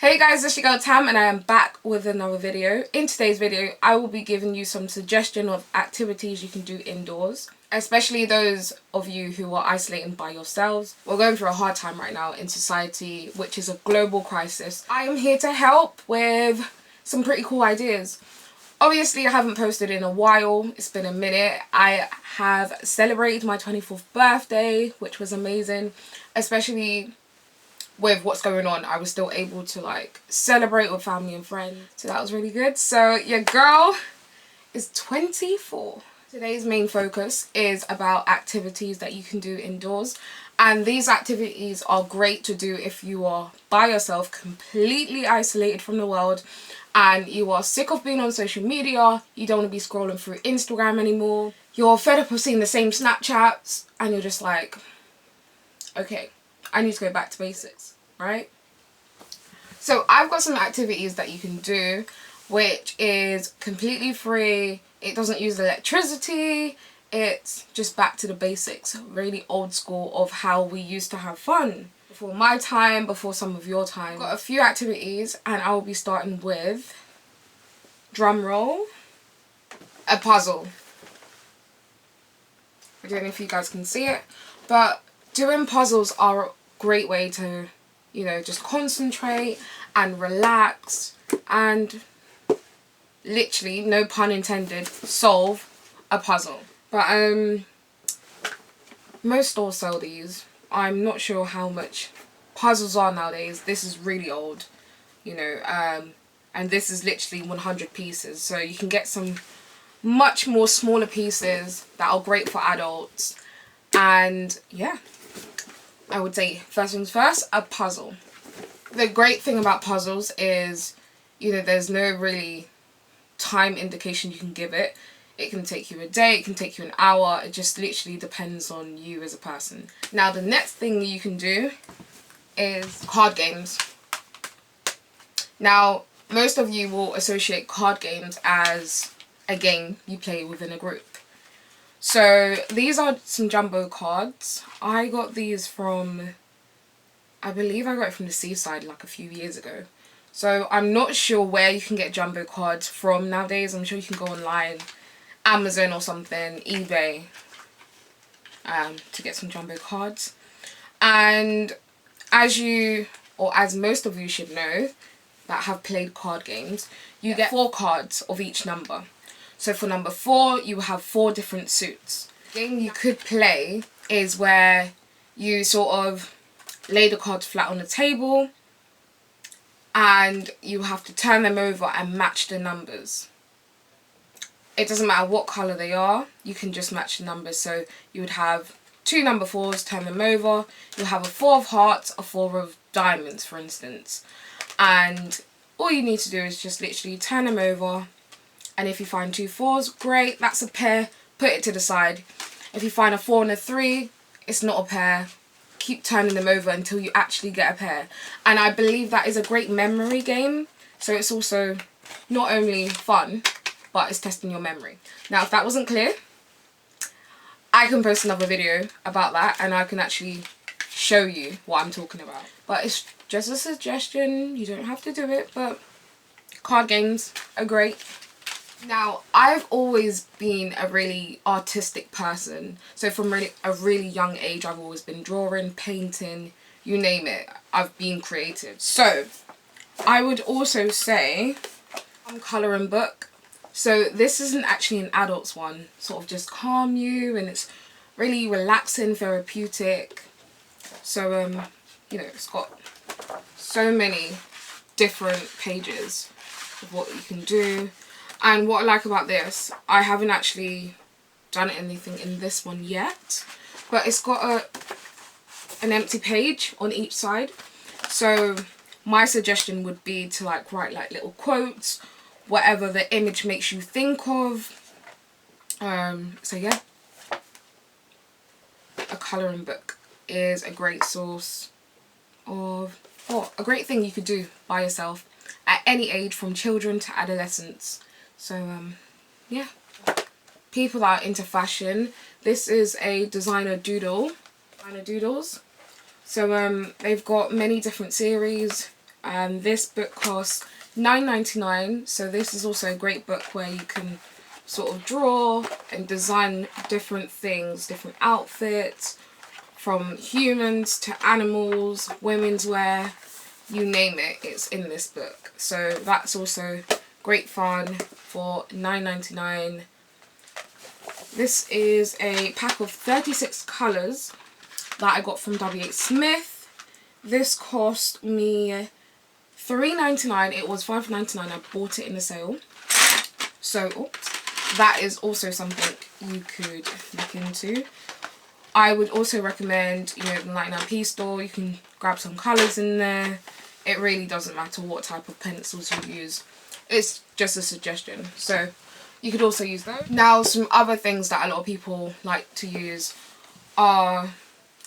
Hey guys, it's your girl Tam and I am back with another video. In today's video, I will be giving you some suggestion of activities you can do indoors, especially those of you who are isolating by yourselves. We're going through a hard time right now in society, which is a global crisis. I am here to help with some pretty cool ideas. Obviously, I haven't posted in a while. It's been a minute. I have celebrated my 24th birthday, which was amazing, especially with what's going on. I was still able to like celebrate with family and friends, so that was really good. So your girl is 24. Today's main focus is about activities that you can do indoors, and these activities are great to do if you are by yourself, completely isolated from the world, and you are sick of being on social media. You don't want to be scrolling through Instagram anymore. You're fed up of seeing the same Snapchats and you're just like, okay, I need to go back to basics, right? So I've got some activities that you can do, which is completely free. It doesn't use electricity. It's just back to the basics, really old school of how we used to have fun. Before my time, before some of your time. I've got a few activities and I will be starting with, drum roll, a puzzle. I don't know if you guys can see it, but doing puzzles are a great way to, you know, just concentrate and relax and literally, no pun intended, solve a puzzle. But most stores sell these. I'm not sure how much puzzles are nowadays. This is really old, you know, and this is literally 100 pieces. So you can get some much more smaller pieces that are great for adults. And yeah, I would say first things first, a puzzle. The great thing about puzzles is, you know, there's no really time indication you can give it. It can take you a day, it can take you an hour. It just literally depends on you as a person. Now the next thing you can do is card games. Now most of you will associate card games as a game you play within a group. So these are some jumbo cards. I got these from, I believe I got it from the Seaside like a few years ago. So I'm not sure where you can get jumbo cards from nowadays. I'm sure you can go online, Amazon or something, eBay, to get some jumbo cards. And as you, or as most of you should know that have played card games, you get 4 cards of each number. So for number 4, you have 4 different suits. The game you could play is where you sort of lay the cards flat on the table and you have to turn them over and match the numbers. It doesn't matter what colour they are, you can just match the numbers. So you would have 2 number 4s, turn them over. You'll have a 4 of hearts, a 4 of diamonds, for instance. And all you need to do is just literally turn them over. And if you find 2 4s, great, that's a pair, put it to the side. If you find a 4 and a 3, it's not a pair. Keep turning them over until you actually get a pair. And I believe that is a great memory game. So it's also not only fun, but it's testing your memory. Now, if that wasn't clear, I can post another video about that and I can actually show you what I'm talking about. But it's just a suggestion, you don't have to do it, but card games are great. Now, I've always been a really artistic person. So from a really young age, I've always been drawing, painting, you name it. I've been creative. So I would also say colouring book. So this isn't actually an adult's one, sort of just calm you, and it's really relaxing, therapeutic. So you know, it's got so many different pages of what you can do. And what I like about this, I haven't actually done anything in this one yet, but it's got an empty page on each side. So my suggestion would be to like write like little quotes, whatever the image makes you think of. So yeah, a colouring book is a great source of, or a great thing you could do by yourself at any age, from children to adolescents. So yeah, people that are into fashion, this is a designer doodles. So they've got many different series. and this book costs £9.99. So this is also a great book where you can sort of draw and design different things, different outfits, from humans to animals, women's wear, you name it, it's in this book. So that's also great fun for £9.99. This is a pack of 36 colours that I got from W.H. Smith. This cost me £3.99. It was £5.99. I bought it in the sale. So, oops. That is also something you could look into. I would also recommend, you know, the 99p store. You can grab some colours in there. It really doesn't matter what type of pencils you use. It's just a suggestion. So you could also use those. Now, some other things that a lot of people like to use are,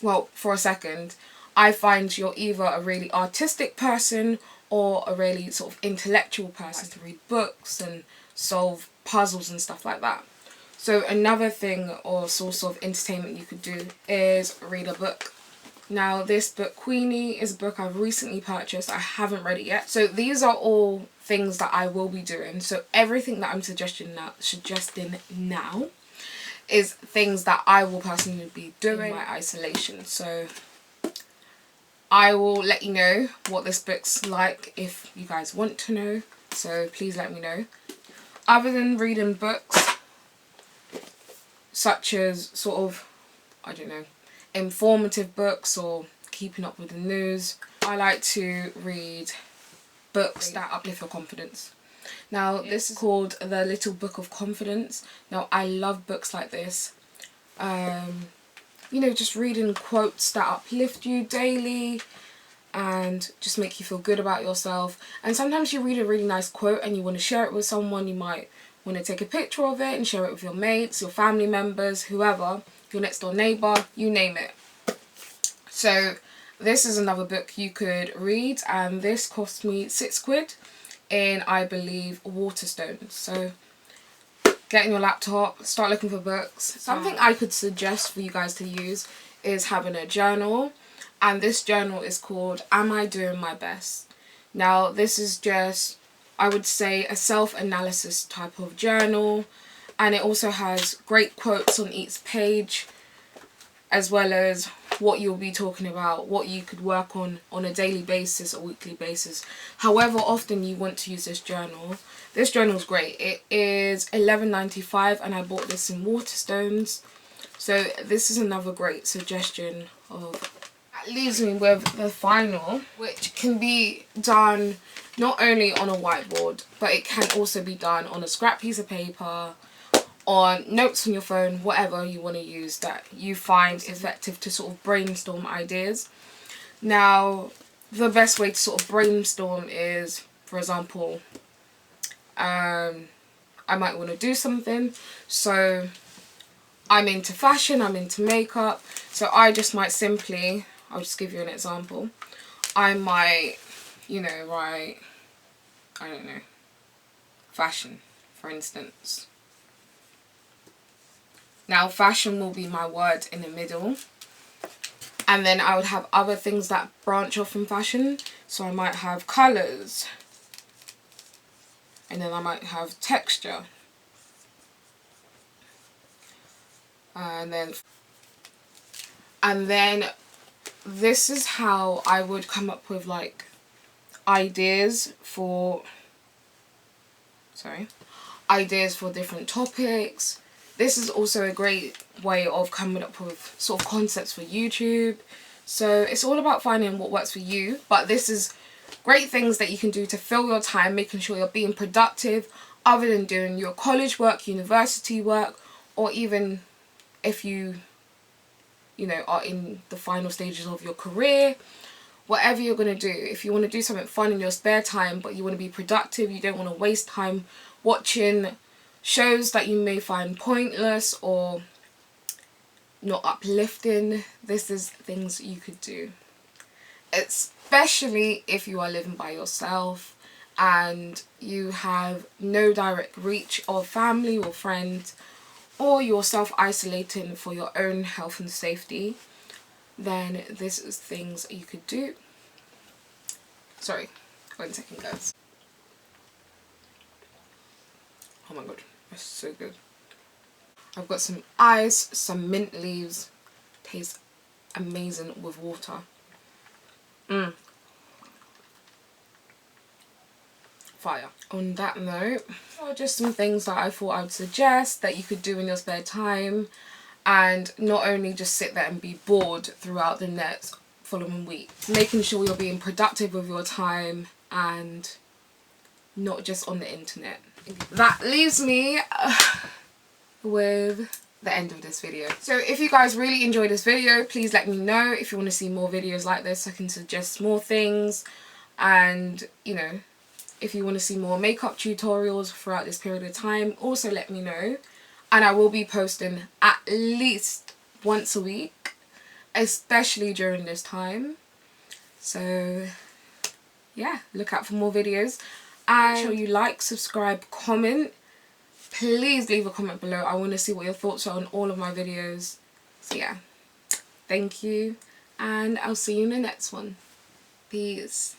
well, for a second, I find you're either a really artistic person or a really sort of intellectual person to read books and solve puzzles and stuff like that. So another thing or source of entertainment you could do is read a book. Now this book, Queenie, is a book I've recently purchased. I haven't read it yet. So these are all things that I will be doing. So everything that I'm suggesting now is things that I will personally be doing in my isolation. So I will let you know what this book's like if you guys want to know. So please let me know. Other than reading books, such as sort of, I don't know, informative books or keeping up with the news, I like to read books that uplift your confidence. Now this is called The Little Book of Confidence. Now I love books like this. You know, just reading quotes that uplift you daily and just make you feel good about yourself. And sometimes you read a really nice quote and you want to share it with someone. You might want to take a picture of it and share it with your mates, your family members, whoever, your next door neighbour, you name it. So this is another book you could read, and this cost me £6 in, I believe, Waterstones. So get in your laptop, start looking for books. Something I could suggest for you guys to use is having a journal, and this journal is called Am I Doing My Best? Now this is just, I would say, a self-analysis type of journal, and it also has great quotes on each page, as well as what you'll be talking about, what you could work on a daily basis or weekly basis, however often you want to use this journal. This journal is great. It is £11.95 and I bought this in Waterstones. So this is another great suggestion of. That leaves me with the final, which can be done not only on a whiteboard, but it can also be done on a scrap piece of paper, on notes on your phone, whatever you want to use that you find effective to sort of brainstorm ideas. Now, the best way to sort of brainstorm is, for example, I might want to do something. So I'm into fashion, I'm into makeup, so I just might simply, I'll just give you an example. I might, you know, write, I don't know, fashion, for instance. Now fashion will be my word in the middle. And then I would have other things that branch off from fashion. So I might have colours. And then I might have texture. And then this is how I would come up with like ideas for different topics. This is also a great way of coming up with sort of concepts for YouTube. So it's all about finding what works for you. But this is great things that you can do to fill your time, making sure you're being productive other than doing your college work, university work, or even if you know, are in the final stages of your career. Whatever you're going to do, if you want to do something fun in your spare time, but you want to be productive, you don't want to waste time watching shows that you may find pointless or not uplifting, this is things you could do. Especially if you are living by yourself and you have no direct reach of family or friends, or you're self-isolating for your own health and safety, then this is things you could do. Sorry, 1 second guys. Oh my god, that's so good. I've got some ice, some mint leaves. Tastes amazing with water. Fire. On that note, just some things that I thought I would suggest that you could do in your spare time, and not only just sit there and be bored throughout the next following week. Making sure you're being productive with your time and not just on the internet. That leaves me with the end of this video. So if you guys really enjoyed this video, please let me know. If you want to see more videos like this, I can suggest more things. And you know, if you want to see more makeup tutorials throughout this period of time, also let me know. And I will be posting at least once a week, especially during this time. So yeah, look out for more videos. And make sure you like, subscribe, comment. Please leave a comment below. I want to see what your thoughts are on all of my videos. So yeah, thank you. And I'll see you in the next one. Peace.